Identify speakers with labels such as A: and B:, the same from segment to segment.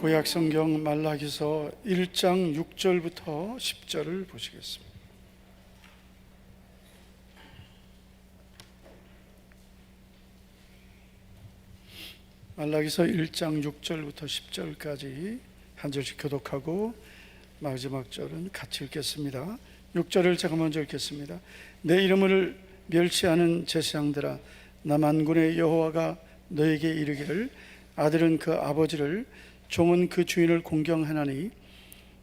A: 구약성경 말라기서 1장 6절부터 10절을 보시겠습니다. 말라기서 1장 6절부터 10절까지 한 절씩 교독하고 마지막 절은 같이 읽겠습니다. 6절을 제가 먼저 읽겠습니다. 내 이름을 멸시하는 제사장들아, 나 만군의 여호와가 너에게 이르기를, 아들은 그 아버지를, 종은 그 주인을 공경하나니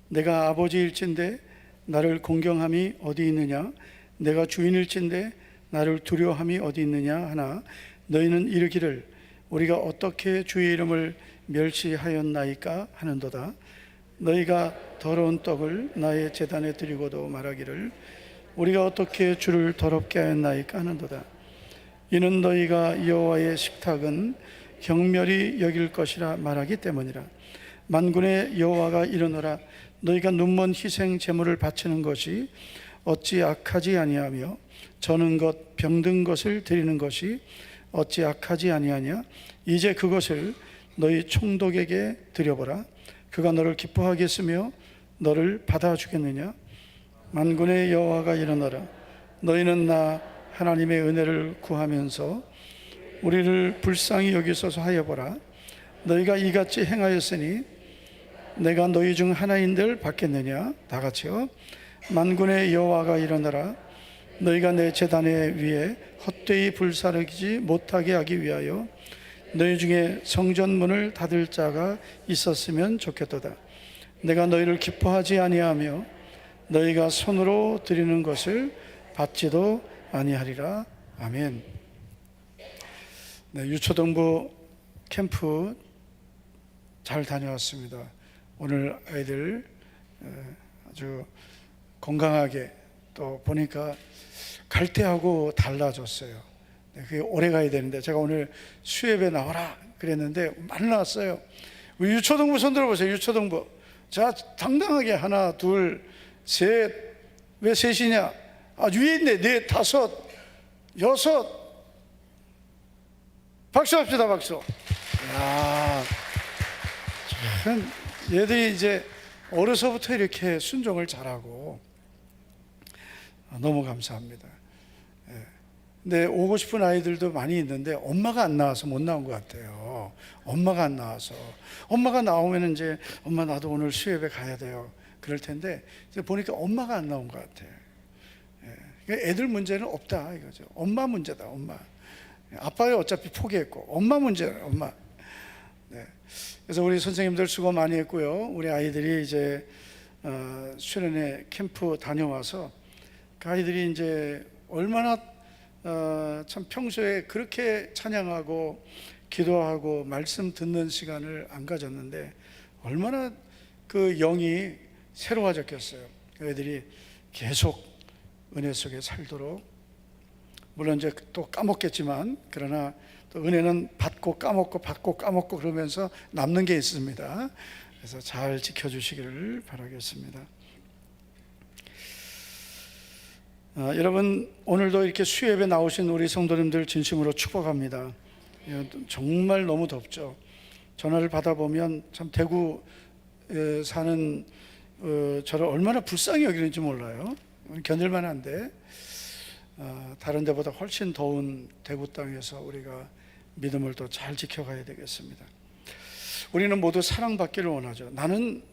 A: 내가 아버지일진데 나를 공경함이 어디 있느냐? 내가 주인일진데 나를 두려워함이 어디 있느냐 하나, 너희는 이르기를 우리가 어떻게 주의 이름을 멸시하였나이까 하는도다. 너희가 더러운 떡을 나의 제단에 드리고도 말하기를 우리가 어떻게 주를 더럽게 하였나이까 하는도다. 이는 너희가 여호와의 식탁은 경멸히 여길 것이라 말하기 때문이라. 만군의 여호와가 이르노라, 너희가 눈먼 희생 제물을 바치는 것이 어찌 악하지 아니하며 저는 것 병든 것을 드리는 것이 어찌 악하지 아니하냐? 이제 그것을 너희 총독에게 드려보라. 그가 너를 기뻐하겠으며 너를 받아주겠느냐? 만군의 여호와가 이르노라, 너희는 나 하나님의 은혜를 구하면서 우리를 불쌍히 여기소서 하여보라. 너희가 이같이 행하였으니 내가 너희 중 하나인들 받겠느냐? 다 같이요. 만군의 여호와가 이르노라, 너희가 내 제단에 위에 헛되이 불사르지 못하게 하기 위하여 너희 중에 성전문을 닫을 자가 있었으면 좋겠도다. 내가 너희를 기뻐하지 아니하며 너희가 손으로 드리는 것을 받지도 아니하리라. 아멘. 네, 유초등부 캠프 잘 다녀왔습니다. 오늘 아이들 아주 건강하게, 또 보니까 갈 때하고 달라졌어요. 그게 오래 가야 되는데 제가 오늘 수협에 나와라 그랬는데 많이 나왔어요. 우리 유초등부 손 들어보세요. 유초등부. 자, 당당하게 하나, 둘, 셋. 왜 셋이냐? 위에 있네. 넷, 다섯, 여섯. 박수 합시다. 박수. 야, 참 얘들이 이제 어려서부터 이렇게 순종을 잘하고 너무 감사합니다. 근데 오고 싶은 아이들도 많이 있는데 엄마가 안 나와서 못 나온 것 같아요. 엄마가 안 나와서. 엄마가 나오면 이제 엄마 나도 오늘 수협에 가야 돼요 그럴 텐데, 보니까 엄마가 안 나온 것 같아요. 애들 문제는 없다 이거죠. 엄마 문제다. 엄마. 아빠는 어차피 포기했고 엄마 문제는 엄마. 네. 그래서 우리 선생님들 수고 많이 했고요. 우리 아이들이 이제 수련회 캠프 다녀와서 그 아이들이 이제 얼마나 참 평소에 그렇게 찬양하고 기도하고 말씀 듣는 시간을 안 가졌는데 얼마나 그 영이 새로워졌겠어요. 그 애들이 계속 은혜 속에 살도록, 물론 이제 또 까먹겠지만, 그러나 또 은혜는 받고 까먹고 받고 까먹고 그러면서 남는 게 있습니다. 그래서 잘 지켜주시기를 바라겠습니다. 여러분, 오늘도 이렇게 수협에 나오신 우리 성도님들 진심으로 축복합니다. 정말 너무 덥죠. 전화를 받아보면 참 대구에 사는 저를 얼마나 불쌍히 여기는지 몰라요. 견딜만 한데 다른 데보다 훨씬 더운 대구 땅에서 우리가 믿음을 또 잘 지켜가야 되겠습니다. 우리는 모두 사랑받기를 원하죠. 나는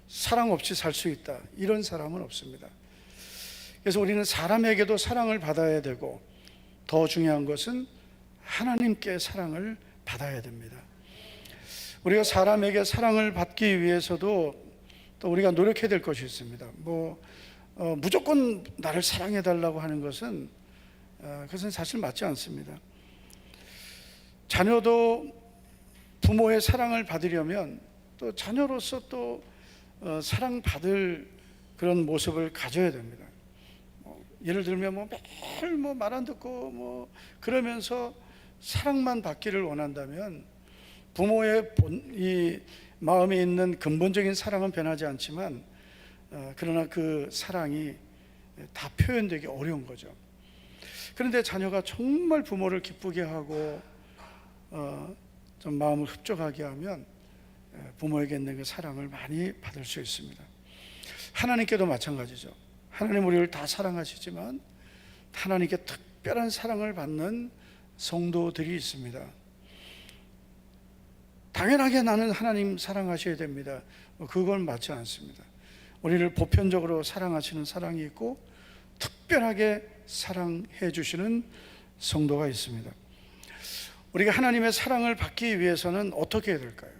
A: 사랑 없이 살 수 있다, 이런 사람은 없습니다. 그래서 우리는 사람에게도 사랑을 받아야 되고, 더 중요한 것은 하나님께 사랑을 받아야 됩니다. 우리가 사람에게 사랑을 받기 위해서도 또 우리가 노력해야 될 것이 있습니다. 무조건 나를 사랑해 달라고 하는 것은 그것은 사실 맞지 않습니다. 자녀도 부모의 사랑을 받으려면 또 자녀로서 또 사랑받을 그런 모습을 가져야 됩니다. 예를 들면 매일 말 안 듣고 그러면서 사랑만 받기를 원한다면 부모의 이 마음에 있는 근본적인 사랑은 변하지 않지만 그러나 그 사랑이 다 표현되기 어려운 거죠. 그런데 자녀가 정말 부모를 기쁘게 하고 좀 마음을 흡족하게 하면 부모에게 있는 그 사랑을 많이 받을 수 있습니다. 하나님께도 마찬가지죠. 하나님 우리를 다 사랑하시지만 하나님께 특별한 사랑을 받는 성도들이 있습니다. 당연하게 나는 하나님 사랑하셔야 됩니다. 그건 맞지 않습니다. 우리를 보편적으로 사랑하시는 사랑이 있고 특별하게 사랑해 주시는 성도가 있습니다. 우리가 하나님의 사랑을 받기 위해서는 어떻게 해야 될까요?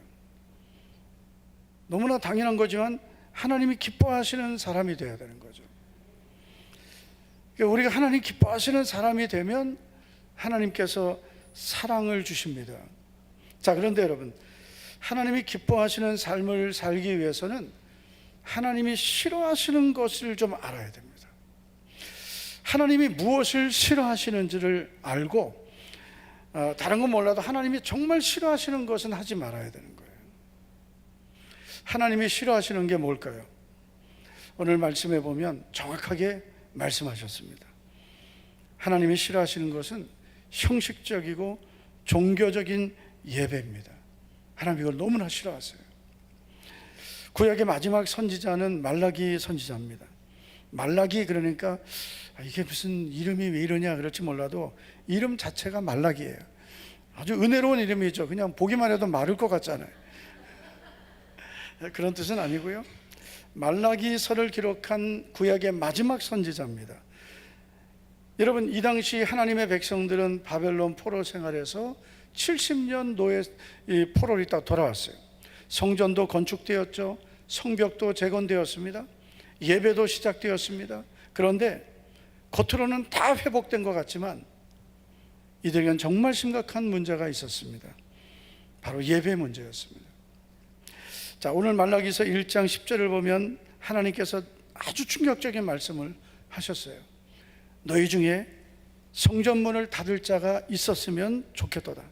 A: 너무나 당연한 거지만 하나님이 기뻐하시는 사람이 되어야 되는 거죠. 우리가 하나님 기뻐하시는 사람이 되면 하나님께서 사랑을 주십니다. 자, 그런데 여러분, 하나님이 기뻐하시는 삶을 살기 위해서는 하나님이 싫어하시는 것을 좀 알아야 됩니다. 하나님이 무엇을 싫어하시는지를 알고 다른 건 몰라도 하나님이 정말 싫어하시는 것은 하지 말아야 되는 거예요. 하나님이 싫어하시는 게 뭘까요? 오늘 말씀해 보면 정확하게 말씀하셨습니다. 하나님이 싫어하시는 것은 형식적이고 종교적인 예배입니다. 하나님 이걸 너무나 싫어하세요. 구약의 마지막 선지자는 말라기 선지자입니다. 말라기, 그러니까 이게 무슨 이름이 왜 이러냐 그럴지 몰라도 이름 자체가 말라기예요. 아주 은혜로운 이름이죠. 그냥 보기만 해도 마를 것 같잖아요. 그런 뜻은 아니고요. 말라기서를 기록한 구약의 마지막 선지자입니다. 여러분, 이 당시 하나님의 백성들은 바벨론 포로 생활에서 70년 노예 포로로 있다가 돌아왔어요. 성전도 건축되었죠. 성벽도 재건되었습니다. 예배도 시작되었습니다. 그런데 겉으로는 다 회복된 것 같지만 이들에겐 정말 심각한 문제가 있었습니다. 바로 예배 문제였습니다. 자, 오늘 말라기서 1장 10절을 보면 하나님께서 아주 충격적인 말씀을 하셨어요. 너희 중에 성전문을 닫을 자가 있었으면 좋겠도다.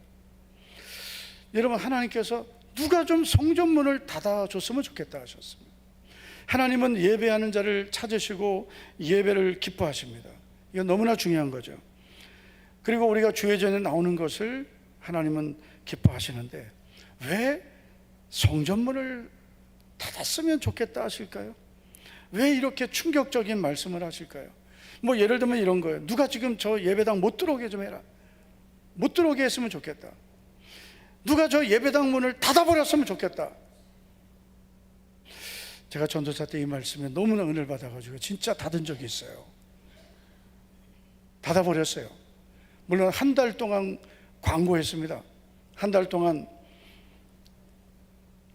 A: 여러분, 하나님께서 누가 좀 성전문을 닫아줬으면 좋겠다 하셨습니다. 하나님은 예배하는 자를 찾으시고 예배를 기뻐하십니다. 이건 너무나 중요한 거죠. 그리고 우리가 주회전에 나오는 것을 하나님은 기뻐하시는데 왜 성전문을 닫았으면 좋겠다 하실까요? 왜 이렇게 충격적인 말씀을 하실까요? 뭐 예를 들면 이런 거예요. 누가 지금 저 예배당 못 들어오게 좀 해라. 못 들어오게 했으면 좋겠다. 누가 저 예배당 문을 닫아버렸으면 좋겠다. 제가 전도사 때 이 말씀에 너무나 은혜를 받아가지고 진짜 닫은 적이 있어요. 닫아버렸어요. 물론 한 달 동안 광고했습니다. 한 달 동안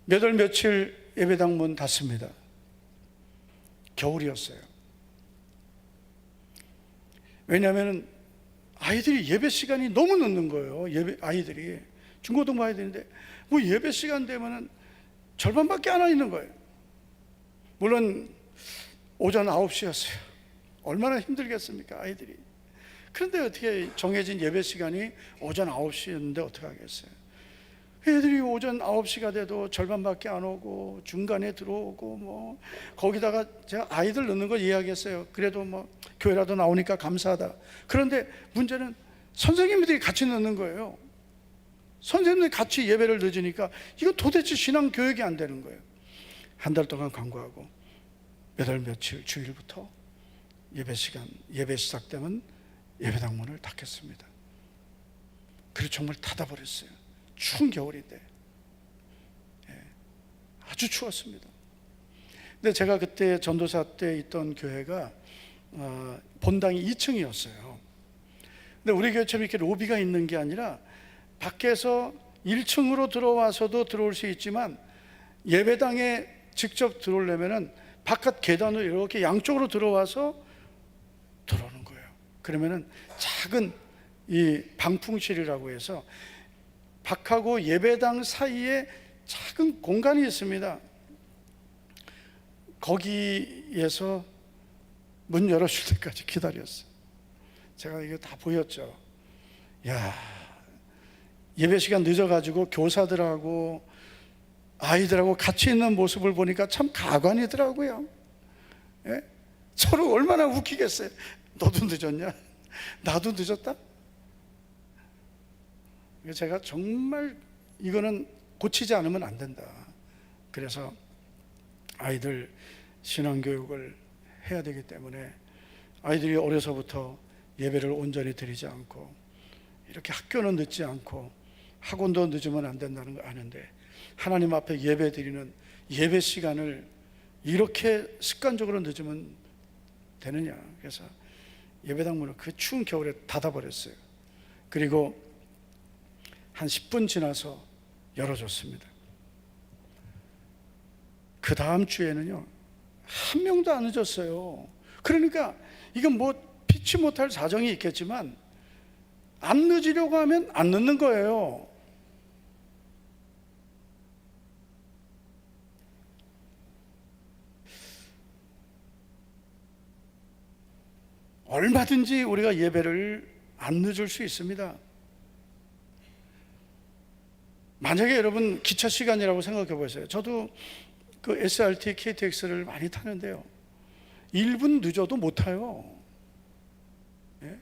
A: 몇 월 며칠 예배당 문 닫습니다. 겨울이었어요. 왜냐하면 아이들이 예배 시간이 너무 늦는 거예요. 아이들이 중고등부 아이들인데 뭐 예배 시간 되면은 절반밖에 안 와 있는 거예요. 물론 오전 9시였어요. 얼마나 힘들겠습니까, 아이들이. 그런데 어떻게 정해진 예배 시간이 오전 9시였는데 어떻게 하겠어요. 애들이 오전 9시가 돼도 절반밖에 안 오고 중간에 들어오고 뭐 거기다가 제가 아이들 넣는 걸 이해하겠어요. 그래도 뭐 교회라도 나오니까 감사하다. 그런데 문제는 선생님들이 같이 넣는 거예요. 선생님들이 같이 예배를 늦으니까 이거 도대체 신앙 교육이 안 되는 거예요. 한 달 동안 광고하고 몇 월 며칠 주일부터 예배 시간, 예배 시작되면 예배당 문을 닫겠습니다. 그리고 정말 닫아버렸어요. 추운 겨울인데 아주 추웠습니다. 근데 제가 그때 전도사 때 있던 교회가 본당이 2층이었어요. 근데 우리 교회처럼 이렇게 로비가 있는 게 아니라 밖에서 1층으로 들어와서도 들어올 수 있지만 예배당에 직접 들어오려면은 바깥 계단으로 이렇게 양쪽으로 들어와서 들어오는 거예요. 그러면은 작은 이 방풍실이라고 해서 밖하고 예배당 사이에 작은 공간이 있습니다. 거기에서 문 열어줄 때까지 기다렸어요. 제가 이거 다 보였죠. 야, 예배 시간 늦어가지고 교사들하고 아이들하고 같이 있는 모습을 보니까 참 가관이더라고요. 예? 서로 얼마나 웃기겠어요. 너도 늦었냐? 나도 늦었다? 제가 정말 이거는 고치지 않으면 안 된다. 그래서 아이들 신앙교육을 해야 되기 때문에 아이들이 어려서부터 예배를 온전히 드리지 않고 이렇게 학교는 늦지 않고 학원도 늦으면 안 된다는 거 아는데 하나님 앞에 예배 드리는 예배 시간을 이렇게 습관적으로 늦으면 되느냐. 그래서 예배당 문을 그 추운 겨울에 닫아버렸어요. 그리고 한 10분 지나서 열어줬습니다. 그 다음 주에는요, 한 명도 안 늦었어요. 그러니까 이건 뭐 피치 못할 사정이 있겠지만 안 늦으려고 하면 안 늦는 거예요. 얼마든지 우리가 예배를 안 늦을 수 있습니다. 만약에 여러분 기차 시간이라고 생각해 보세요. 저도 그 SRT, KTX를 많이 타는데요, 1분 늦어도 못 타요. 예?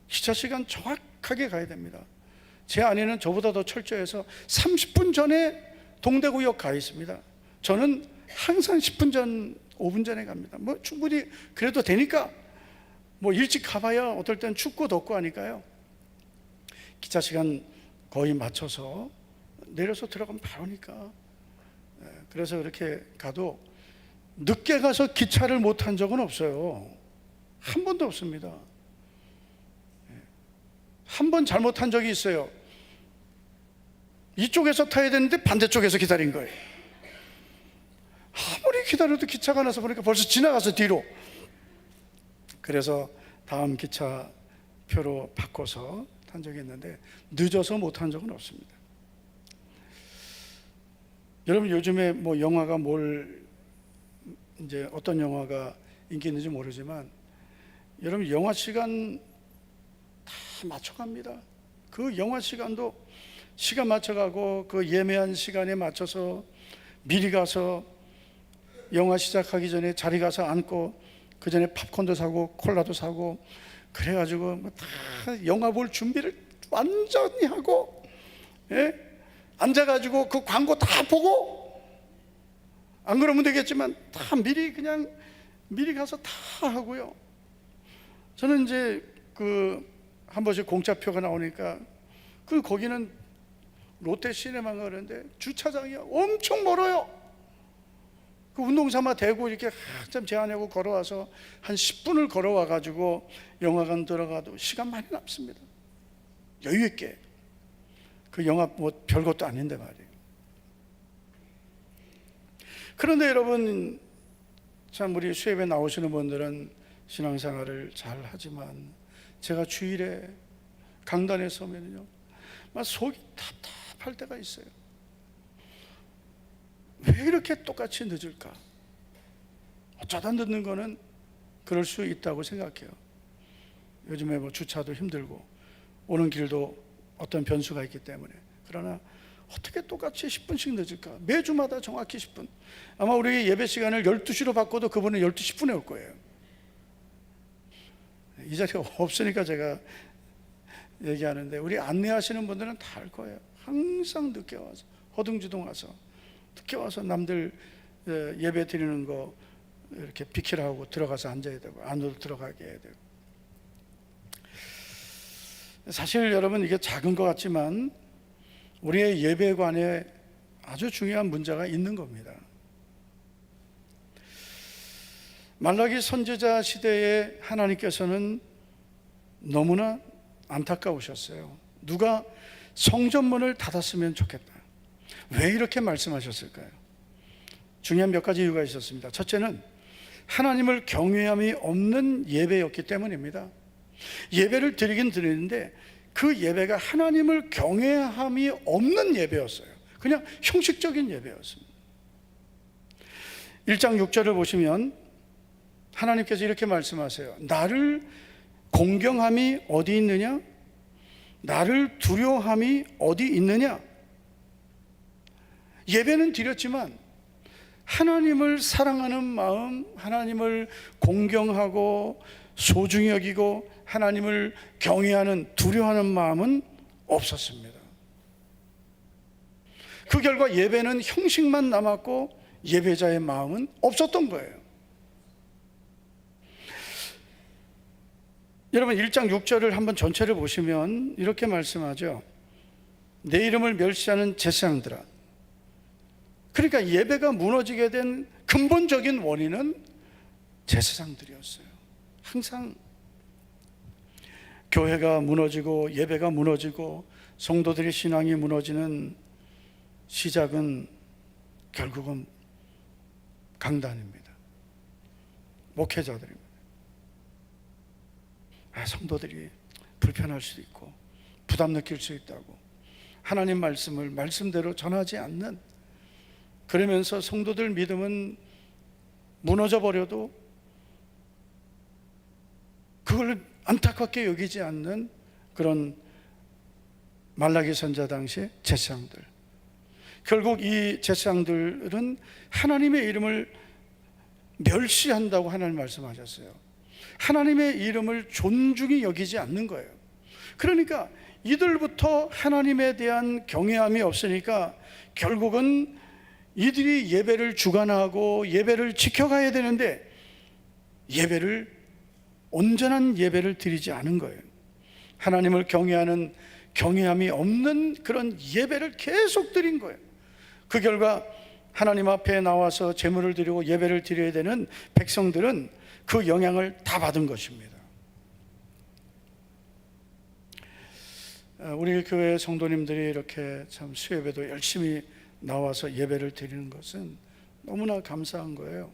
A: 기차 시간 정확하게 가야 됩니다. 제 아내는 저보다 더 철저해서 30분 전에 동대구역 가 있습니다. 저는 항상 10분 전, 5분 전에 갑니다. 뭐 충분히 그래도 되니까 뭐 일찍 가봐야 어떨 땐 춥고 덥고 하니까요. 기차 시간 거의 맞춰서 내려서 들어가면 바로니까. 그래서 그렇게 가도 늦게 가서 기차를 못 탄 적은 없어요. 한 번도 없습니다. 한 번 잘못한 적이 있어요. 이쪽에서 타야 되는데 반대쪽에서 기다린 거예요. 아무리 기다려도 기차가 나서 보니까 벌써 지나가서 뒤로. 그래서 다음 기차 표로 바꿔서 탄 적이 있는데 늦어서 못 탄 적은 없습니다. 여러분 요즘에 뭐 영화가 이제 어떤 영화가 인기 있는지 모르지만 여러분 영화 시간 다 맞춰갑니다. 그 영화 시간도 시간 맞춰가고 그 예매한 시간에 맞춰서 미리 가서 영화 시작하기 전에 자리 가서 앉고 그 전에 팝콘도 사고 콜라도 사고 그래가지고 뭐 다 영화 볼 준비를 완전히 하고, 예? 앉아가지고 그 광고 다 보고, 안 그러면 되겠지만 다 미리 가서 다 하고요. 저는 이제 한 번씩 공짜표가 나오니까 거기는 롯데 시네마가 그러는데 주차장이 엄청 멀어요. 그 운동삼아 대고 이렇게 한참 제한하고 걸어와서 한 10분을 걸어와가지고 영화관 들어가도 시간 많이 남습니다. 여유있게. 그 영화 뭐 별것도 아닌데 말이에요. 그런데 여러분, 참 우리 수협에 나오시는 분들은 신앙생활을 잘 하지만 제가 주일에 강단에 서면요, 막 속이 답답할 때가 있어요. 왜 이렇게 똑같이 늦을까? 어쩌다 늦는 거는 그럴 수 있다고 생각해요. 요즘에 뭐 주차도 힘들고 오는 길도 어떤 변수가 있기 때문에. 그러나 어떻게 똑같이 10분씩 늦을까? 매주마다 정확히 10분. 아마 우리 예배 시간을 12시로 바꿔도 그분은 12시 10분에 올 거예요. 이 자리가 없으니까 제가 얘기하는데 우리 안내하시는 분들은 다 알 거예요. 항상 늦게 와서 허둥지둥 와서 늦게 와서 남들 예배 드리는 거 이렇게 비키라 하고 들어가서 앉아야 되고 안으로 들어가게 해야 되고. 사실 여러분 이게 작은 것 같지만 우리의 예배관에 아주 중요한 문제가 있는 겁니다. 말라기 선지자 시대에 하나님께서는 너무나 안타까우셨어요. 누가 성전문을 닫았으면 좋겠다. 왜 이렇게 말씀하셨을까요? 중요한 몇 가지 이유가 있었습니다. 첫째는 하나님을 경외함이 없는 예배였기 때문입니다. 예배를 드리긴 드리는데 그 예배가 하나님을 경외함이 없는 예배였어요. 그냥 형식적인 예배였습니다. 1장 6절을 보시면 하나님께서 이렇게 말씀하세요. 나를 공경함이 어디 있느냐? 나를 두려워함이 어디 있느냐? 예배는 드렸지만 하나님을 사랑하는 마음, 하나님을 공경하고 소중히 여기고 하나님을 경외하는, 두려워하는 마음은 없었습니다. 그 결과 예배는 형식만 남았고 예배자의 마음은 없었던 거예요. 여러분 1장 6절을 한번 전체를 보시면 이렇게 말씀하죠. 내 이름을 멸시하는 제사장들아. 그러니까 예배가 무너지게 된 근본적인 원인은 제사장들이었어요. 항상 교회가 무너지고 예배가 무너지고 성도들의 신앙이 무너지는 시작은 결국은 강단입니다. 목회자들입니다. 성도들이 불편할 수도 있고 부담 느낄 수 있다고 하나님 말씀을 말씀대로 전하지 않는, 그러면서 성도들 믿음은 무너져 버려도 그걸 안타깝게 여기지 않는 그런 말라기 선자 당시의 제사장들. 결국 이 제사장들은 하나님의 이름을 멸시한다고 하나님 말씀하셨어요. 하나님의 이름을 존중히 여기지 않는 거예요. 그러니까 이들부터 하나님에 대한 경외함이 없으니까 결국은 이들이 예배를 주관하고 예배를 지켜가야 되는데 온전한 예배를 드리지 않은 거예요. 하나님을 경외하는 경외함이 없는 그런 예배를 계속 드린 거예요. 그 결과 하나님 앞에 나와서 제물을 드리고 예배를 드려야 되는 백성들은 그 영향을 다 받은 것입니다. 우리 교회 성도님들이 이렇게 참 수예배도 열심히 나와서 예배를 드리는 것은 너무나 감사한 거예요.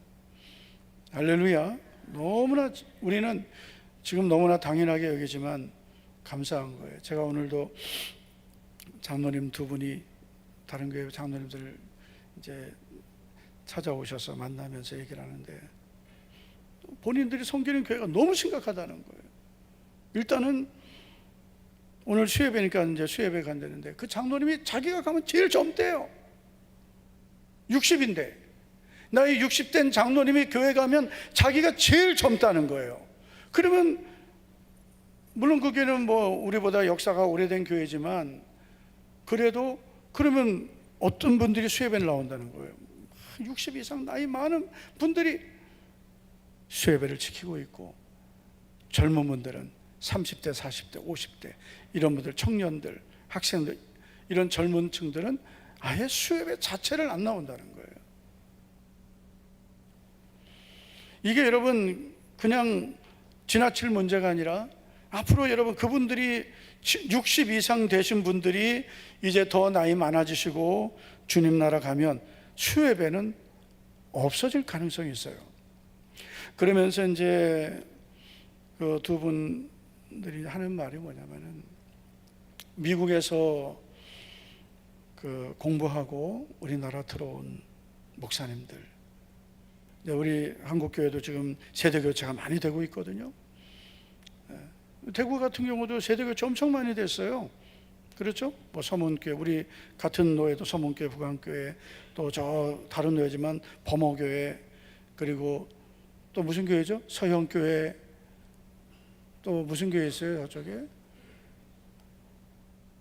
A: 할렐루야. 너무나 우리는 지금 너무나 당연하게 여기지만 감사한 거예요. 제가 오늘도 장로님 두 분이 다른 교회 장로님들 이제 찾아오셔서 만나면서 얘기를 하는데 본인들이 섬기는 교회가 너무 심각하다는 거예요. 일단은 오늘 수예배니까 이제 수예배 간다는데 그 장로님이 자기가 가면 제일 젊대요. 60인데 나이 60된 장로님이 교회 가면 자기가 제일 젊다는 거예요. 그러면 물론 그 교회는 뭐 우리보다 역사가 오래된 교회지만 그래도 그러면 어떤 분들이 수예배를 나온다는 거예요. 60 이상 나이 많은 분들이 수예배를 지키고 있고 젊은 분들은 30대, 40대, 50대 이런 분들, 청년들, 학생들 이런 젊은 층들은 아예 수예배 자체를 안 나온다는 거예요. 이게 여러분 그냥 지나칠 문제가 아니라 앞으로 여러분 그분들이 60 이상 되신 분들이 이제 더 나이 많아지시고 주님 나라 가면 수예배는 없어질 가능성이 있어요. 그러면서 이제 그 두 분들이 하는 말이 뭐냐면은 미국에서 그 공부하고 우리나라 들어온 목사님들, 우리 한국교회도 지금 세대교체가 많이 되고 있거든요. 대구 같은 경우도 세대교체 엄청 많이 됐어요. 그렇죠? 뭐 서문교회, 우리 같은 노예도 서문교회, 부강교회, 또 저 다른 노예지만 범어교회, 그리고 또 무슨 교회죠? 서형교회, 또 무슨 교회 있어요? 저쪽에?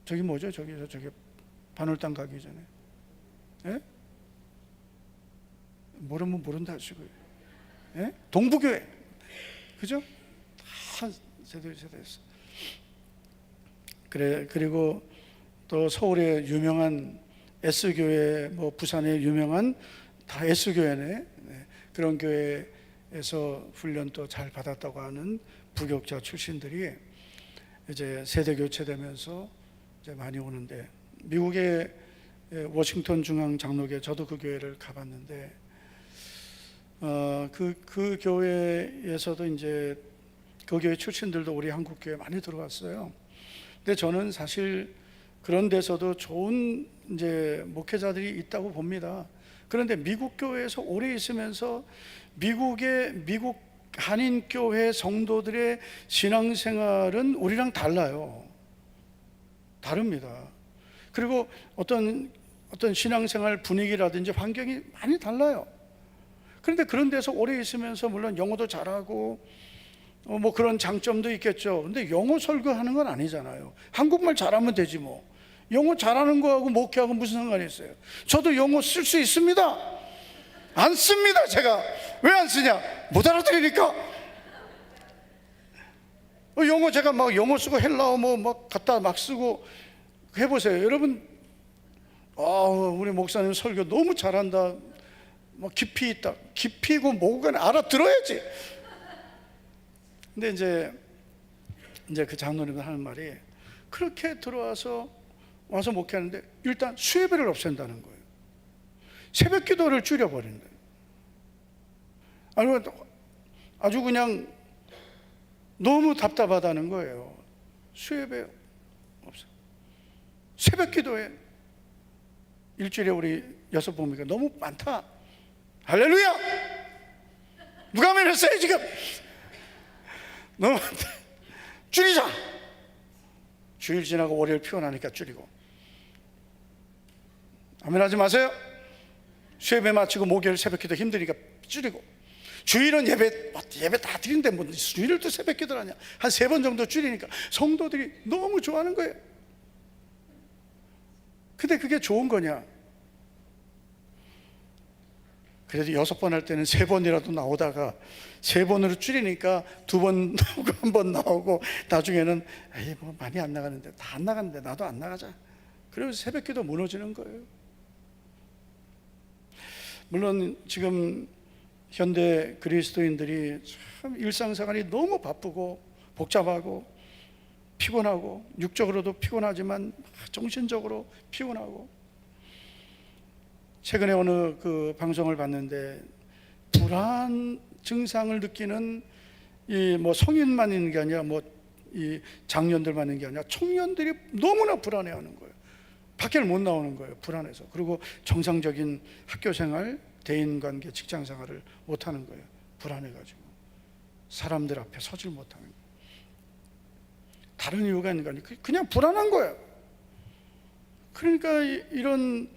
A: 저기 뭐죠? 저기 반월당 가기 전에. 예? 모르면 모른다 하시고요. 예? 동부교회. 그죠? 다 세대했어. 그리고 또 서울의 유명한 S교회, 뭐 부산의 유명한 다 S교회네. 네. 그런 교회에서 훈련 또 잘 받았다고 하는 부교육자 출신들이 이제 세대 교체되면서 이제 많이 오는데, 미국의 워싱턴 중앙 장로교회, 저도 그 교회를 가봤는데 그 교회에서도 이제 그 교회 출신들도 우리 한국 교회 많이 들어왔어요. 근데 저는 사실 그런 데서도 좋은 이제 목회자들이 있다고 봅니다. 그런데 미국 교회에서 오래 있으면서 미국 한인 교회 성도들의 신앙생활은 우리랑 달라요. 다릅니다. 그리고 어떤 신앙생활 분위기라든지 환경이 많이 달라요. 그런데 그런 데서 오래 있으면서 물론 영어도 잘하고 뭐 그런 장점도 있겠죠. 근데 영어 설교하는 건 아니잖아요. 한국말 잘하면 되지 뭐. 영어 잘하는 거하고 목회하고 무슨 상관이 있어요? 저도 영어 쓸 수 있습니다. 안 씁니다. 제가 왜 안 쓰냐? 못 알아들으니까. 영어 제가 막 영어 쓰고 헬라어 뭐 막 갖다 막 쓰고 해보세요. 여러분, 우리 목사님 설교 너무 잘한다. 막 깊이 있다. 깊이고 뭐가 알아들어야지. 근데 이제 그 장로님이 하는 말이, 그렇게 들어와서 목회하는데 일단 수예배를 없앤다는 거예요. 새벽 기도를 줄여버린다. 아주 그냥 너무 답답하다는 거예요. 수예배 없어. 새벽 기도에 일주일에 우리 6번이니까 너무 많다. 할렐루야! 누가 아멘 했어요 지금? 너무 많다. 줄이자. 주일 지나고 월요일 피곤하니까 줄이고. 아멘 하지 마세요. 수예배 마치고 목요일 새벽 기도 힘드니까 줄이고. 주일은 예배 다 드리는데 뭐 주일을 또 새벽 기도를 하냐. 한 3번 정도 줄이니까 성도들이 너무 좋아하는 거예요. 근데 그게 좋은 거냐? 그래도 6번 할 때는 3번이라도 나오다가 3번으로 줄이니까 2번 나오고 1번 나오고, 나중에는 에이 뭐 많이 안 나가는데, 다 안 나가는데 나도 안 나가자. 그러면서 새벽 기도 무너지는 거예요. 물론 지금 현대 그리스도인들이 참 일상생활이 너무 바쁘고 복잡하고 피곤하고, 육적으로도 피곤하지만 정신적으로 피곤하고. 최근에 어느 그 방송을 봤는데, 불안 증상을 느끼는 이 뭐 성인만 있는 게 아니라 뭐 이 장년들만 있는 게 아니라 청년들이 너무나 불안해하는 거예요. 밖을 못 나오는 거예요, 불안해서. 그리고 정상적인 학교생활, 대인관계, 직장생활을 못하는 거예요, 불안해가지고. 사람들 앞에 서질 못하는 거예요. 다른 이유가 있는 거 아니에요. 그냥 불안한 거예요. 그러니까 이런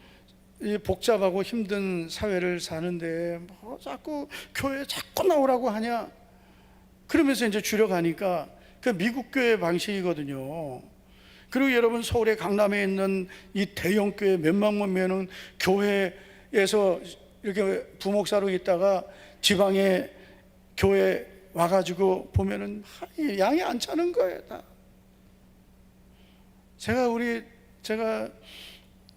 A: 복잡하고 힘든 사회를 사는데 뭐 자꾸 교회에 자꾸 나오라고 하냐. 그러면서 이제 줄여가니까 그 미국 교회 방식이거든요. 그리고 여러분, 서울의 강남에 있는 이 대형 교회 몇만 명은 교회에서 이렇게 부목사로 있다가 지방에 교회 와가지고 보면은 양이 안 차는 거예요, 다. 제가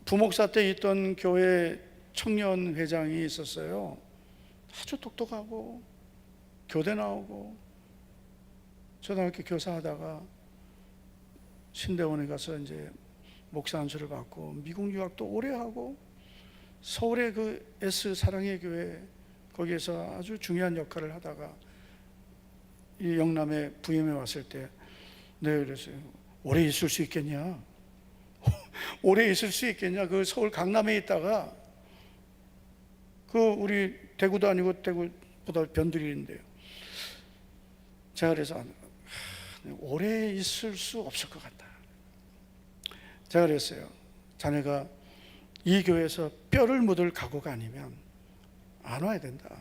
A: 부목사 때 있던 교회 청년 회장이 있었어요. 아주 똑똑하고 교대 나오고, 초등학교 교사하다가 신대원에 가서 이제 목사 안수를 받고, 미국 유학도 오래 하고, 서울의 그 S 사랑의 교회 거기에서 아주 중요한 역할을 하다가 이 영남에 부임해 왔을 때 내가 그랬어요. 오래 있을 수 있겠냐? 오래 있을 수 있겠냐? 그 서울 강남에 있다가 그 우리 대구도 아니고 대구보다 변두리인데요. 제가 그래서 오래 있을 수 없을 것 같다. 제가 그랬어요. 자네가 이 교회에서 뼈를 묻을 각오가 아니면 안 와야 된다.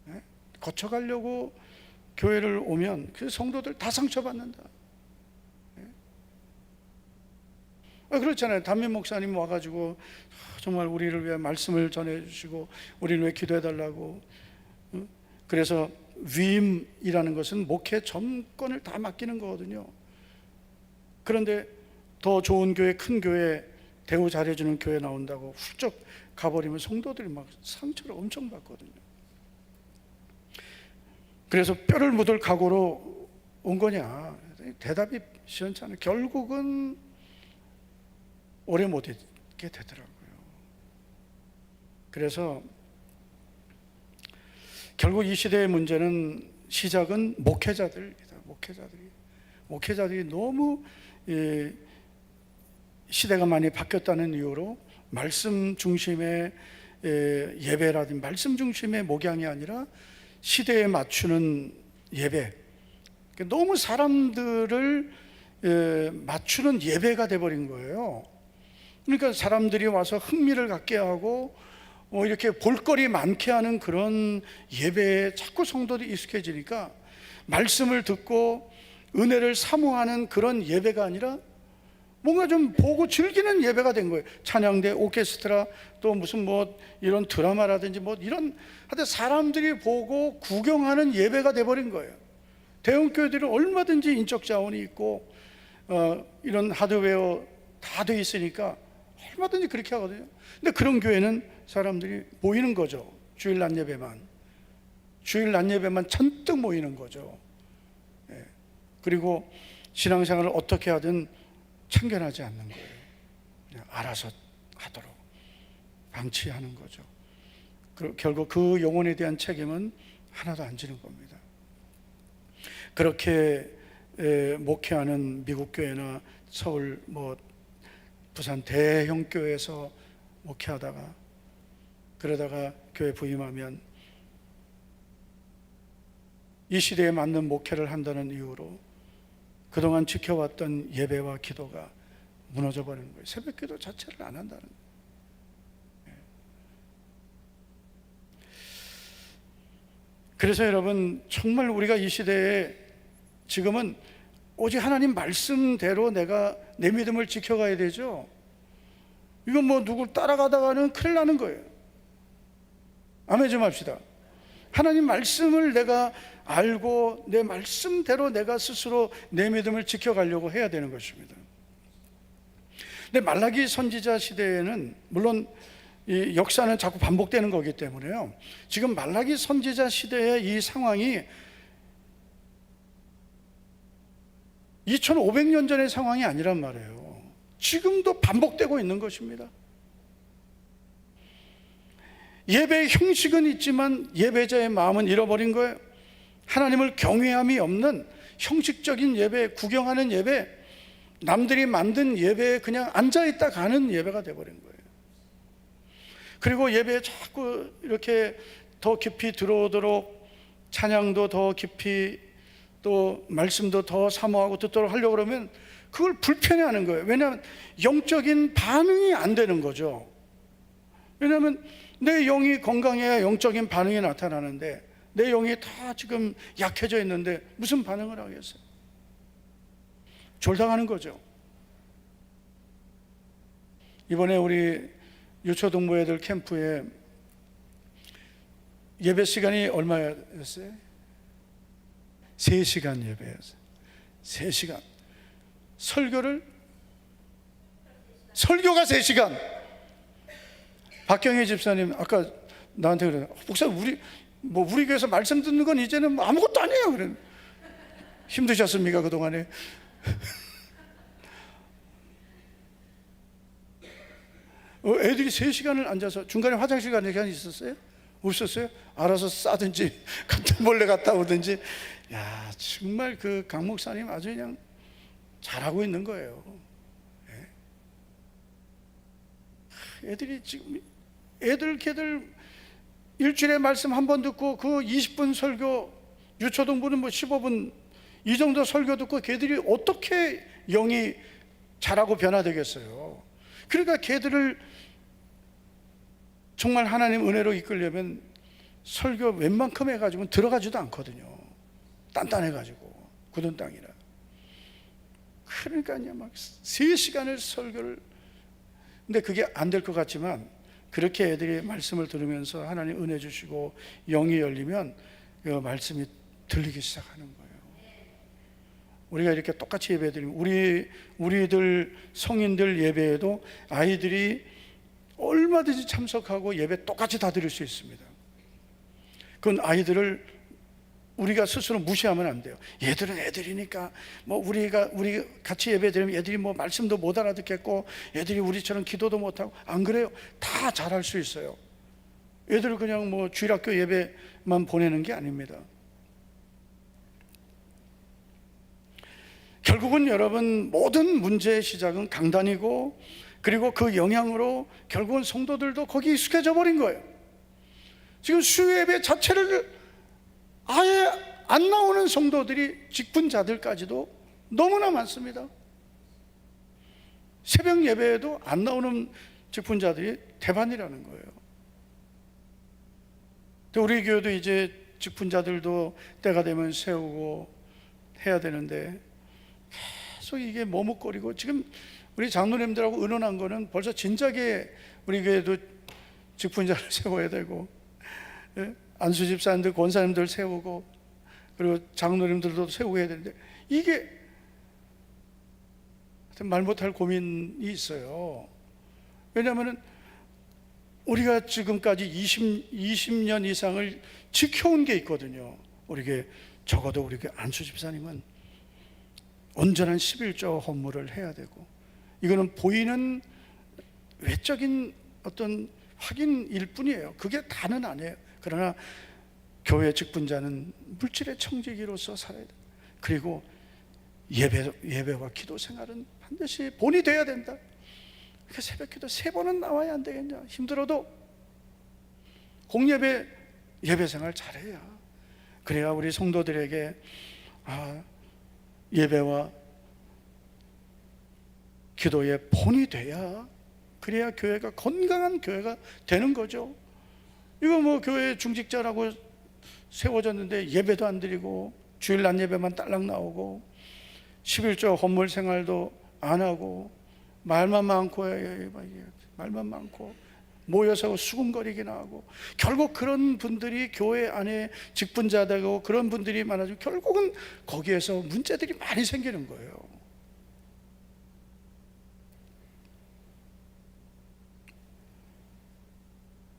A: 네? 거쳐가려고 교회를 오면 그 성도들 다 상처받는다. 그렇잖아요. 담임 목사님 와가지고 정말 우리를 위해 말씀을 전해주시고 우리를 위해 기도해달라고. 그래서 위임이라는 것은 목회 전권을 다 맡기는 거거든요. 그런데 더 좋은 교회, 큰 교회, 대우 잘해주는 교회 나온다고 훌쩍 가버리면 성도들이 막 상처를 엄청 받거든요. 그래서 뼈를 묻을 각오로 온 거냐? 대답이 시원찮아요. 결국은 오래 못 있게 되더라고요. 그래서 결국 이 시대의 문제는, 시작은 목회자들입니다. 목회자들이 너무 시대가 많이 바뀌었다는 이유로 말씀 중심의 예배라든지 말씀 중심의 목양이 아니라 시대에 맞추는 예배, 너무 사람들을 맞추는 예배가 돼버린 거예요. 그러니까 사람들이 와서 흥미를 갖게 하고 이렇게 볼거리 많게 하는 그런 예배에 자꾸 성도들이 익숙해지니까 말씀을 듣고 은혜를 사모하는 그런 예배가 아니라 뭔가 좀 보고 즐기는 예배가 된 거예요. 찬양대, 오케스트라, 또 무슨 뭐 이런 드라마라든지 뭐 이런 하여튼 사람들이 보고 구경하는 예배가 돼버린 거예요. 대형 교회들은 얼마든지 인적 자원이 있고 이런 하드웨어 다 돼 있으니까 얼마든지 그렇게 하거든요. 근데 그런 교회는 사람들이 모이는 거죠. 주일 낮 예배만 잔뜩 모이는 거죠. 그리고 신앙생활을 어떻게 하든 참견하지 않는 거예요. 그냥 알아서 하도록 방치하는 거죠. 결국 그 영혼에 대한 책임은 하나도 안 지는 겁니다. 그렇게 목회하는 미국 교회나 서울 부산 대형 교회에서 목회하다가 그러다가 교회 부임하면 이 시대에 맞는 목회를 한다는 이유로 그동안 지켜왔던 예배와 기도가 무너져 버리는 거예요. 새벽 기도 자체를 안 한다는 거예요. 그래서 여러분, 정말 우리가 이 시대에 지금은 오직 하나님 말씀대로 내가 내 믿음을 지켜가야 되죠. 이건 뭐 누굴 따라가다가는 큰일 나는 거예요. 아멘 좀 합시다. 하나님 말씀을 내가 알고 내 말씀대로 내가 스스로 내 믿음을 지켜가려고 해야 되는 것입니다. 근데 말라기 선지자 시대에는 물론 이 역사는 자꾸 반복되는 거기 때문에요, 지금 말라기 선지자 시대의 이 상황이 2500년 전의 상황이 아니란 말이에요. 지금도 반복되고 있는 것입니다. 예배의 형식은 있지만 예배자의 마음은 잃어버린 거예요. 하나님을 경외함이 없는 형식적인 예배, 구경하는 예배, 남들이 만든 예배에 그냥 앉아있다 가는 예배가 돼버린 거예요. 그리고 예배에 자꾸 이렇게 더 깊이 들어오도록 찬양도 더 깊이 또 말씀도 더 사모하고 듣도록 하려고 그러면 그걸 불편해하는 거예요. 왜냐하면 영적인 반응이 안 되는 거죠. 왜냐하면 내 영이 건강해야 영적인 반응이 나타나는데 내 영이 다 지금 약해져 있는데 무슨 반응을 하겠어요? 졸당하는 거죠. 이번에 우리 유초동부 애들 캠프에 예배 시간이 얼마였어요? 3시간 예배였어요. 3시간. 설교가 3시간. 박경희 집사님 아까 나한테 그래요. 목사님 우리 교회에서 말씀 듣는 건 이제는 아무것도 아니에요. 그래. 힘드셨습니까 그동안에? 애들이 3시간을 앉아서 중간에 화장실 가는 시간이 있었어요? 없었어요? 알아서 싸든지 몰래 갔다 오든지. 야, 정말 그 강 목사님 아주 그냥 잘하고 있는 거예요. 애들이 지금 걔들 일주일에 말씀 한 번 듣고 그 20분 설교, 유초동부는 뭐 15분 이 정도 설교 듣고 걔들이 어떻게 영이 자라고 변화되겠어요? 그러니까 걔들을 정말 하나님 은혜로 이끌려면 설교 웬만큼 해가지고는 들어가지도 않거든요. 단단해가지고 굳은 땅이라. 그러니까 막 3시간을 설교를, 근데 그게 안 될 것 같지만 그렇게 애들이 말씀을 들으면서 하나님 은혜 주시고 영이 열리면 그 말씀이 들리기 시작하는 거예요. 우리가 이렇게 똑같이 예배드리면 우리들 성인들 예배에도 아이들이 얼마든지 참석하고 예배 똑같이 다 드릴 수 있습니다. 그건 아이들을 우리가 스스로 무시하면 안 돼요. 얘들은 애들이니까 뭐 우리 같이 예배 드리면 애들이 뭐 말씀도 못 알아듣겠고 애들이 우리처럼 기도도 못하고, 안 그래요. 다 잘할 수 있어요. 애들을 그냥 뭐 주일학교 예배만 보내는 게 아닙니다. 결국은 여러분, 모든 문제의 시작은 강단이고, 그리고 그 영향으로 결국은 성도들도 거기 익숙해져 버린 거예요. 지금 수요예배 자체를 아예 안 나오는 성도들이, 직분자들까지도 너무나 많습니다. 새벽 예배에도 안 나오는 직분자들이 대반이라는 거예요. 우리 교회도 이제 직분자들도 때가 되면 세우고 해야 되는데 계속 이게 머뭇거리고, 지금 우리 장로님들하고 의논한 거는 벌써 진작에 우리 교회도 직분자를 세워야 되고, 안수 집사님들, 권사님들 세우고, 그리고 장로님들도 세우고 해야 되는데, 이게 말 못할 고민이 있어요. 왜냐하면 우리가 지금까지 20년 이상을 지켜온 게 있거든요. 우리게 적어도 우리 안수 집사님은 온전한 11조 헌물을 해야 되고, 이거는 보이는 외적인 어떤 확인일 뿐이에요. 그게 다는 아니에요. 그러나 교회 직분자는 물질의 청지기로서 살아야 돼. 그리고 예배와 기도 생활은 반드시 본이 돼야 된다. 그러니까 새벽 기도 3번은 나와야 안 되겠냐. 힘들어도 공예배 예배 생활 잘해야, 그래야 우리 성도들에게 예배와 기도의 본이 돼야, 그래야 교회가 건강한 교회가 되는 거죠. 이거 뭐 교회 중직자라고 세워졌는데 예배도 안 드리고 주일 낮 예배만 딸랑 나오고 11조 헌물 생활도 안 하고 말만 많고 모여서 수군거리기나 하고, 결국 그런 분들이 교회 안에 직분자 되고 그런 분들이 많아지고 결국은 거기에서 문제들이 많이 생기는 거예요.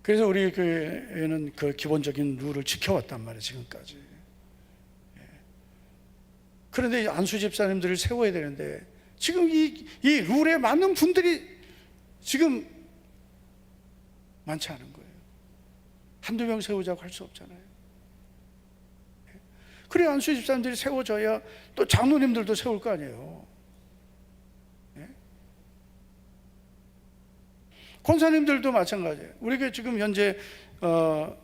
A: 그래서 우리 교회는 그 기본적인 룰을 지켜왔단 말이에요, 지금까지. 그런데 안수 집사님들을 세워야 되는데 지금 이 룰에 맞는 분들이 지금 많지 않은 거예요. 한두 명 세우자고 할 수 없잖아요. 그래 안수 집사님들이 세워져야 또 장로님들도 세울 거 아니에요. 권사님들도 마찬가지예요. 우리 교회 지금 현재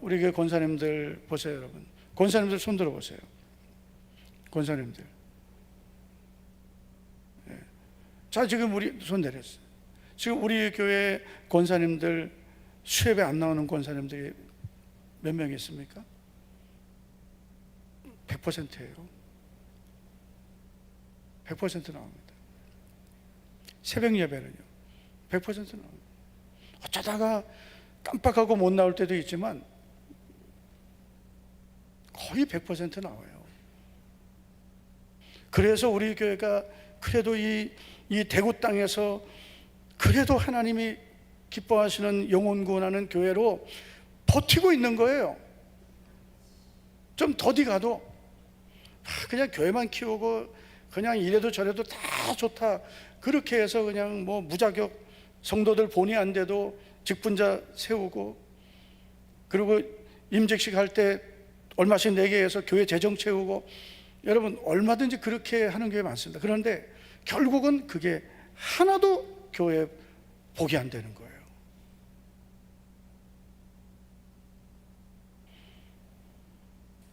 A: 우리 교회 권사님들 보세요, 여러분. 권사님들 손 들어 보세요. 권사님들. 자, 지금 우리 손 내렸어요. 지금 우리 교회 권사님들 수협에 안 나오는 권사님들이 몇 명 있습니까? 100%예요. 100% 나옵니다. 새벽 예배는요, 100% 나옵니다. 어쩌다가 깜빡하고 못 나올 때도 있지만 거의 100% 나와요. 그래서 우리 교회가 그래도 이 대구 땅에서 그래도 하나님이 기뻐하시는 영혼 구원하는 교회로 버티고 있는 거예요. 좀 더디 가도 그냥 교회만 키우고 그냥 이래도 저래도 다 좋다, 그렇게 해서 그냥 뭐 무자격 성도들 본의 안 돼도 직분자 세우고, 그리고 임직식 할 때 얼마씩 내게 해서 교회 재정 채우고, 여러분 얼마든지 그렇게 하는 교회 많습니다. 그런데 결국은 그게 하나도 교회에 복이 안 되는 거예요.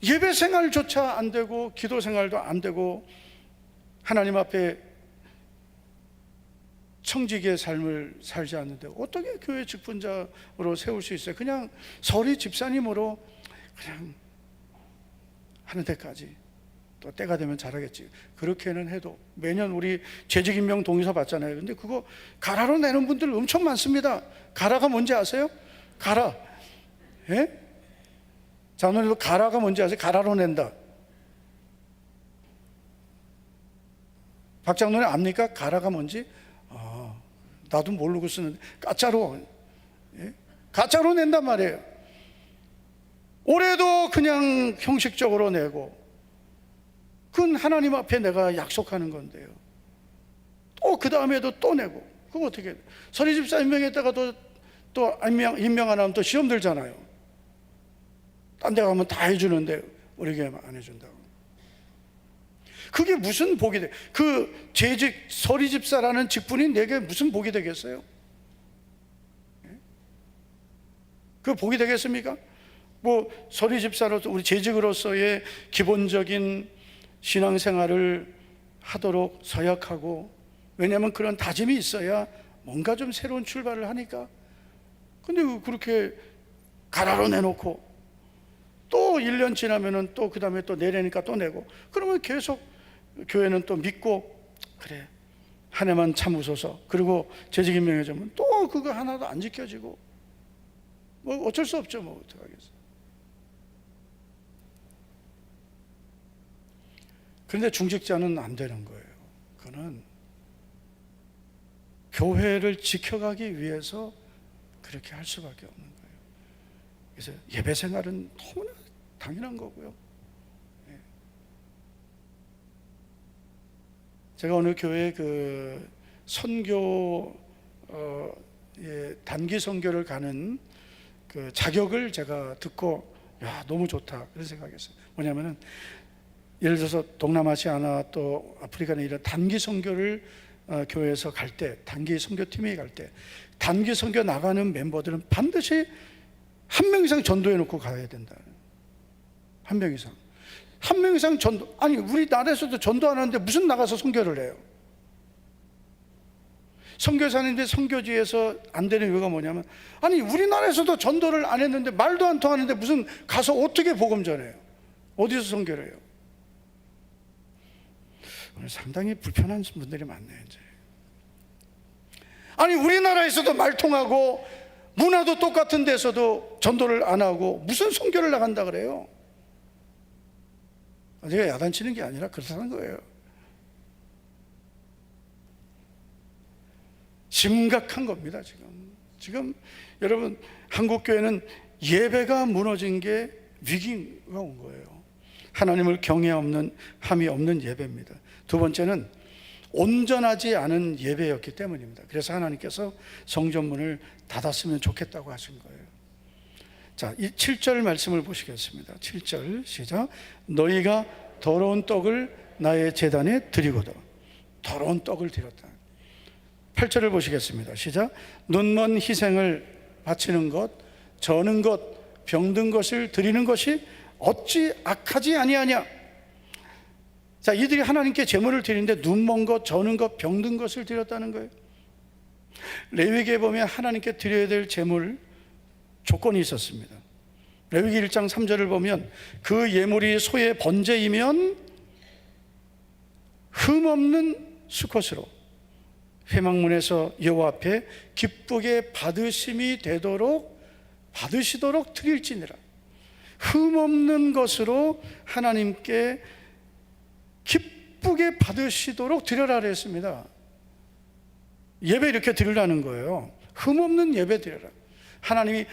A: 예배 생활조차 안 되고 기도 생활도 안 되고 하나님 앞에 청지기의 삶을 살지 않는데 어떻게 교회 직분자로 세울 수 있어요? 그냥 서리 집사님으로 그냥 하는 데까지, 또 때가 되면 잘하겠지. 그렇게는 해도 매년 우리 재직 임명 동의서 받잖아요. 근데 그거 가라로 내는 분들 엄청 많습니다. 가라가 뭔지 아세요? 가라. 예? 장로님도 가라가 뭔지 아세요? 가라로 낸다. 박 장로님 압니까? 가라가 뭔지? 나도 모르고 쓰는데 가짜로, 가짜로 낸단 말이에요. 올해도 그냥 형식적으로 내고, 그건 하나님 앞에 내가 약속하는 건데요. 또 그 다음에도 또 내고, 그거 어떻게 해요? 서리집사 임명했다가 또 임명 안 하면 또 시험 들잖아요. 딴 데 가면 다 해주는데 우리 교회만 안 해준다고. 그게 무슨 복이 돼? 그 재직 서리집사라는 직분이 내게 무슨 복이 되겠어요? 그 복이 되겠습니까? 뭐 서리집사로서 우리 재직으로서의 기본적인 신앙생활을 하도록 서약하고, 왜냐하면 그런 다짐이 있어야 뭔가 좀 새로운 출발을 하니까. 근데 그렇게 가라로 내놓고 또 1년 지나면은 또 그 다음에 또 내려니까 또 내고, 그러면 계속 교회는 또 믿고, 그래 한 해만 참으소서. 그리고 재직이 명해지면 또 그거 하나도 안 지켜지고 뭐 어쩔 수 없죠. 뭐 어떡하겠어요. 그런데 중직자는 안 되는 거예요. 그는 교회를 지켜가기 위해서 그렇게 할 수밖에 없는 거예요. 그래서 예배 생활은 너무나 당연한 거고요. 제가 어느 교회 그 선교 단기 선교를 가는 그 자격을 제가 듣고 야 너무 좋다 그런 생각했어요. 뭐냐면은 예를 들어서 동남아시아나 또 아프리카나 이런 단기 선교를 교회에서 갈 때, 단기 선교팀이 갈 때 단기 선교 나가는 멤버들은 반드시 한 명 이상 전도해 놓고 가야 된다. 한 명 이상. 한 명 이상 전도. 아니 우리나라에서도 전도 안 하는데 무슨 나가서 선교를 해요? 선교사님들 선교지에서 안 되는 이유가 뭐냐면 아니 우리나라에서도 전도를 안 했는데 말도 안 통하는데 무슨 가서 어떻게 복음 전해요? 어디서 선교를 해요? 오늘 상당히 불편한 분들이 많네요. 이제. 아니 우리나라에서도 말 통하고 문화도 똑같은 데서도 전도를 안 하고 무슨 선교를 나간다 그래요? 제가 야단치는 게 아니라 그렇다는 거예요. 심각한 겁니다. 지금 여러분 한국 교회는 예배가 무너진 게 위기가 온 거예요. 하나님을 경외함이 없는 예배입니다. 두 번째는 온전하지 않은 예배였기 때문입니다. 그래서 하나님께서 성전문을 닫았으면 좋겠다고 하신 거예요. 자, 이 7절 말씀을 보시겠습니다. 7절 시작. 너희가 더러운 떡을 나의 제단에 드리고도. 더러운 떡을 드렸다. 8절을 보시겠습니다. 시작. 눈먼 희생을 바치는 것, 저는 것, 병든 것을 드리는 것이 어찌 악하지 아니하냐. 자, 이들이 하나님께 제물을 드리는데 눈먼 것, 저는 것, 병든 것을 드렸다는 거예요. 레위기에 보면 하나님께 드려야 될 제물 조건이 있었습니다. 레위기 1장 3절을 보면 그 예물이 소의 번제이면 흠없는 수컷으로 회막문에서 여호와 앞에 기쁘게 받으시도록 드릴지니라. 흠없는 것으로 하나님께 기쁘게 받으시도록 드려라 그랬습니다. 예배 이렇게 드리라는 거예요. 흠없는 예배 드려라. 하나님이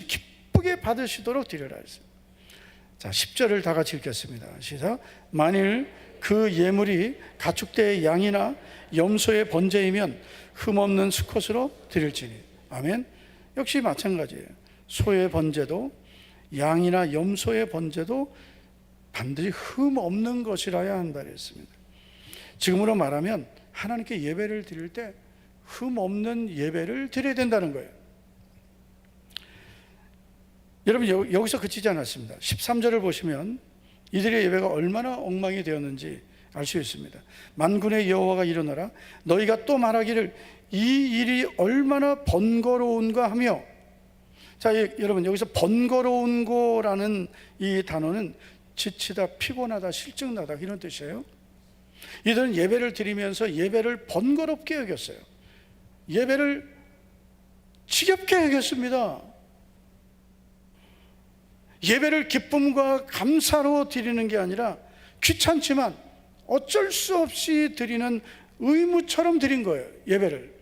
A: 기쁘게 받으시도록 드려라 했어요. 자, 10절을 다 같이 읽겠습니다. 시작. 만일 그 예물이 가축대의 양이나 염소의 번제이면 흠없는 수컷으로 드릴지니. 아멘. 역시 마찬가지예요. 소의 번제도 양이나 염소의 번제도 반드시 흠없는 것이라야 한다 그랬습니다. 지금으로 말하면 하나님께 예배를 드릴 때 흠없는 예배를 드려야 된다는 거예요. 여러분 여기서 그치지 않았습니다. 13절을 보시면 이들의 예배가 얼마나 엉망이 되었는지 알 수 있습니다. 만군의 여호와가 일어나라. 너희가 또 말하기를 이 일이 얼마나 번거로운가 하며. 자, 여러분 여기서 번거로운 거라는 이 단어는 지치다, 피곤하다, 실증나다 이런 뜻이에요. 이들은 예배를 드리면서 예배를 번거롭게 여겼어요. 예배를 지겹게 여겼습니다. 예배를 기쁨과 감사로 드리는 게 아니라 귀찮지만 어쩔 수 없이 드리는 의무처럼 드린 거예요. 예배를.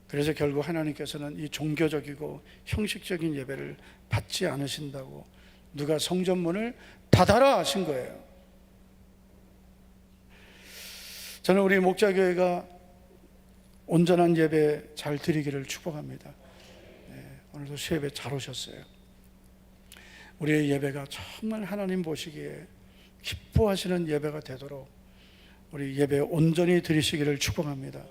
A: 그래서 결국 하나님께서는 이 종교적이고 형식적인 예배를 받지 않으신다고 누가 성전문을 닫아라 하신 거예요. 저는 우리 목자교회가 온전한 예배 잘 드리기를 축복합니다. 오늘도 수예배 잘 오셨어요. 우리의 예배가 정말 하나님 보시기에 기뻐하시는 예배가 되도록 우리 예배 온전히 드리시기를 축복합니다.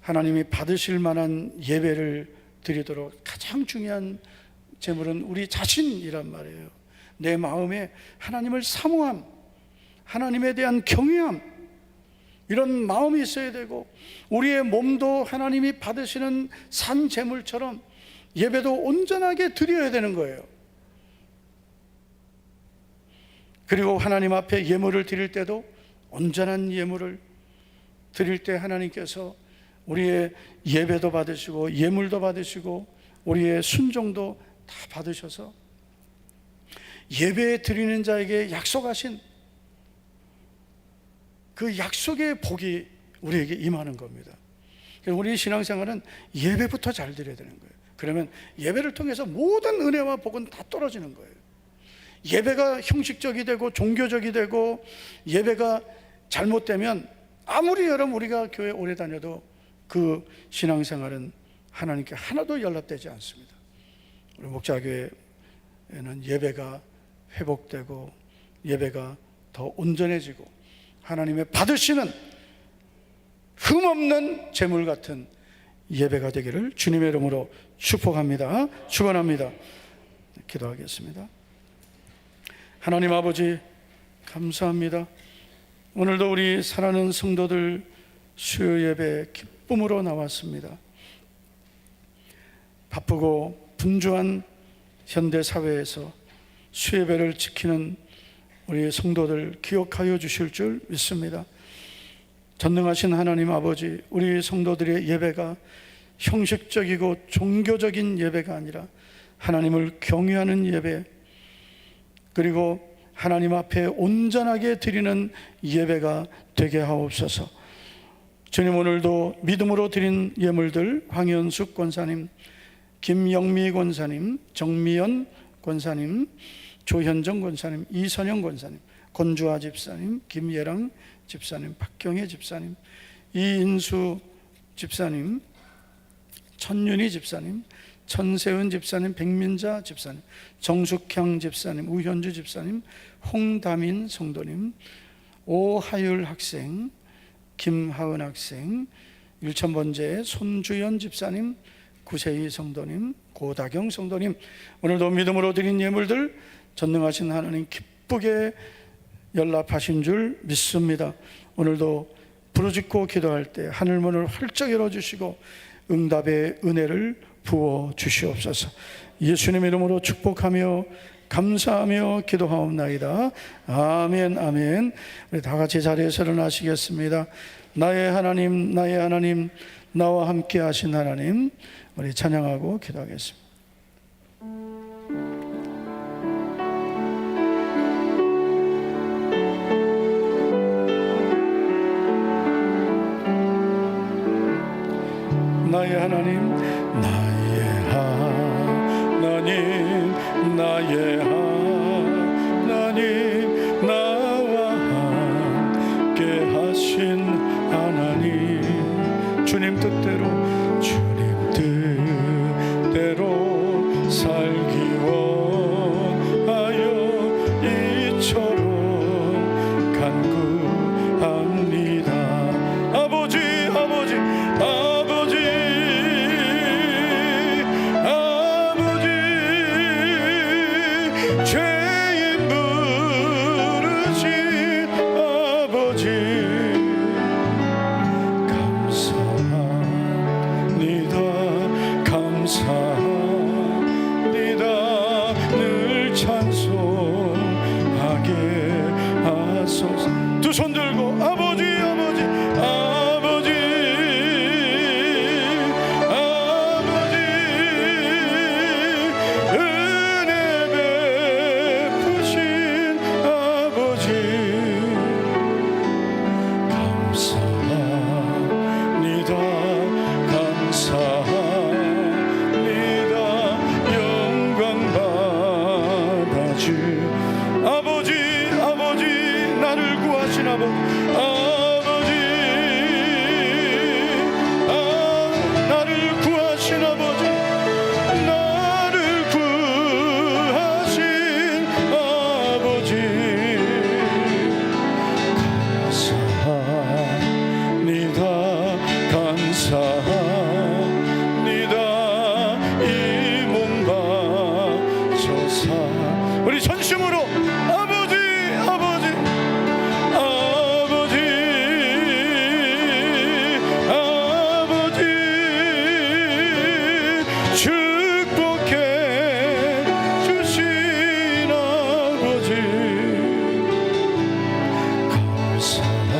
A: 하나님이 받으실 만한 예배를 드리도록 가장 중요한 제물은 우리 자신이란 말이에요. 내 마음에 하나님을 사모함, 하나님에 대한 경외함, 이런 마음이 있어야 되고 우리의 몸도 하나님이 받으시는 산 제물처럼 예배도 온전하게 드려야 되는 거예요. 그리고 하나님 앞에 예물을 드릴 때도 온전한 예물을 드릴 때 하나님께서 우리의 예배도 받으시고 예물도 받으시고 우리의 순종도 다 받으셔서 예배 드리는 자에게 약속하신 그 약속의 복이 우리에게 임하는 겁니다. 우리 신앙생활은 예배부터 잘 드려야 되는 거예요. 그러면 예배를 통해서 모든 은혜와 복은 다 떨어지는 거예요. 예배가 형식적이 되고 종교적이 되고 예배가 잘못되면 아무리 여러분 우리가 교회 오래 다녀도 그 신앙생활은 하나님께 하나도 연락되지 않습니다. 우리 목자교회에는 예배가 회복되고 예배가 더 온전해지고 하나님의 받으시는 흠없는 제물 같은 예배가 되기를 주님의 이름으로 축복합니다. 축원합니다. 기도하겠습니다. 하나님 아버지 감사합니다. 오늘도 우리 사랑하는 성도들 수요 예배 기쁨으로 나왔습니다. 바쁘고 분주한 현대 사회에서 수요 예배를 지키는 우리 성도들 기억하여 주실 줄 믿습니다. 전능하신 하나님 아버지, 우리 성도들의 예배가 형식적이고 종교적인 예배가 아니라 하나님을 경외하는 예배, 그리고 하나님 앞에 온전하게 드리는 예배가 되게 하옵소서. 주님, 오늘도 믿음으로 드린 예물들 황현숙 권사님, 김영미 권사님, 정미연 권사님, 조현정 권사님, 이선영 권사님, 권주아 집사님, 김예랑 집사님, 박경혜 집사님, 이인수 집사님, 천윤희 집사님, 천세은 집사님, 백민자 집사님, 정숙향 집사님, 우현주 집사님, 홍다민 성도님, 오하율 학생, 김하은 학생, 일천번제 손주연 집사님, 구세희 성도님, 고다경 성도님, 오늘도 믿음으로 드린 예물들 전능하신 하나님 기쁘게 연락하신 줄 믿습니다. 오늘도 부르짖고 기도할 때 하늘문을 활짝 열어주시고 응답의 은혜를 부어 주시옵소서. 예수님 이름으로 축복하며 감사하며 기도하옵나이다. 아멘, 아멘. 우리 다 같이 자리에서 일어나시겠습니다. 나의 하나님, 나의 하나님, 나와 함께 하신 하나님, 우리 찬양하고 기도하겠습니다. 나의 하나님, 나의 하나님, 나의 하나님, 나와 함께 하신 하나님, 주님 뜻대로 살기 원하여 이처럼 간구합니다. 아버지, 아버지, 아버지, 아버지, 죄인 부르신 아버지, 감사합니다. 감사합니다. 늘 찬송하게 하소서. 두 손 들고 아버지, 아버지, 아버지, 아버지, 은혜 베푸신 아버지, 감사합니다. 감사합니다. 영광 받아주 아버지, 아버지, 나를 구하신 아버지, 나를 구하신 아버지, 나를 구하신 아버지, 감사합니다. 감사합니다. 이 몸 바쳐사 우리 전심으로 아버지, 아버지, 아버지, 아버지, 축복해 주신 아버지, 감사합니다.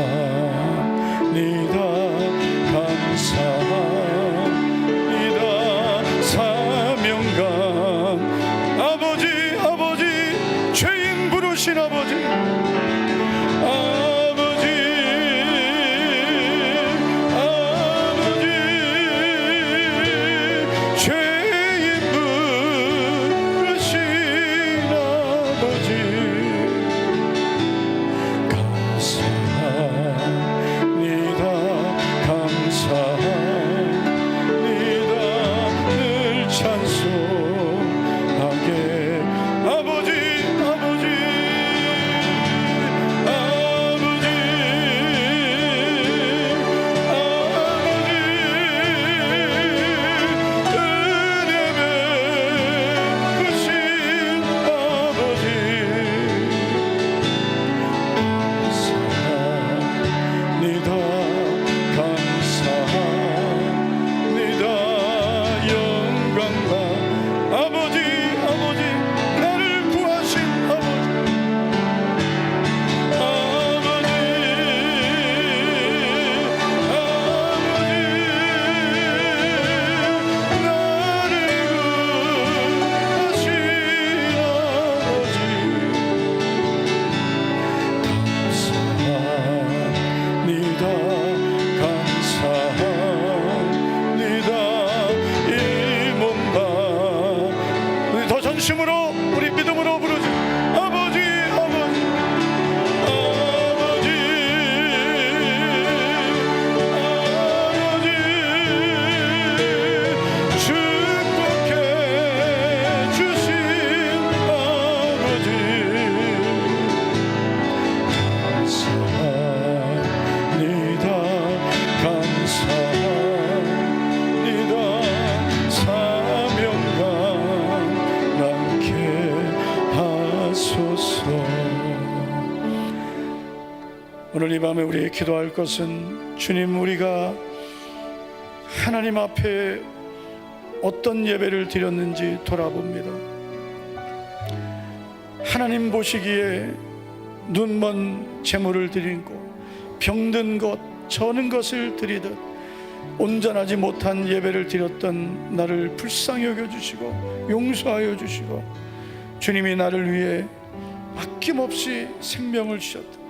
A: 오늘 이 밤에 우리 기도할 것은, 주님, 우리가 하나님 앞에 어떤 예배를 드렸는지 돌아봅니다. 하나님 보시기에 눈먼 제물을 드리고 병든 것, 저는 것을 드리듯 온전하지 못한 예배를 드렸던 나를 불쌍히 여겨주시고 용서하여 주시고, 주님이 나를 위해 아낌없이 생명을 주셨다.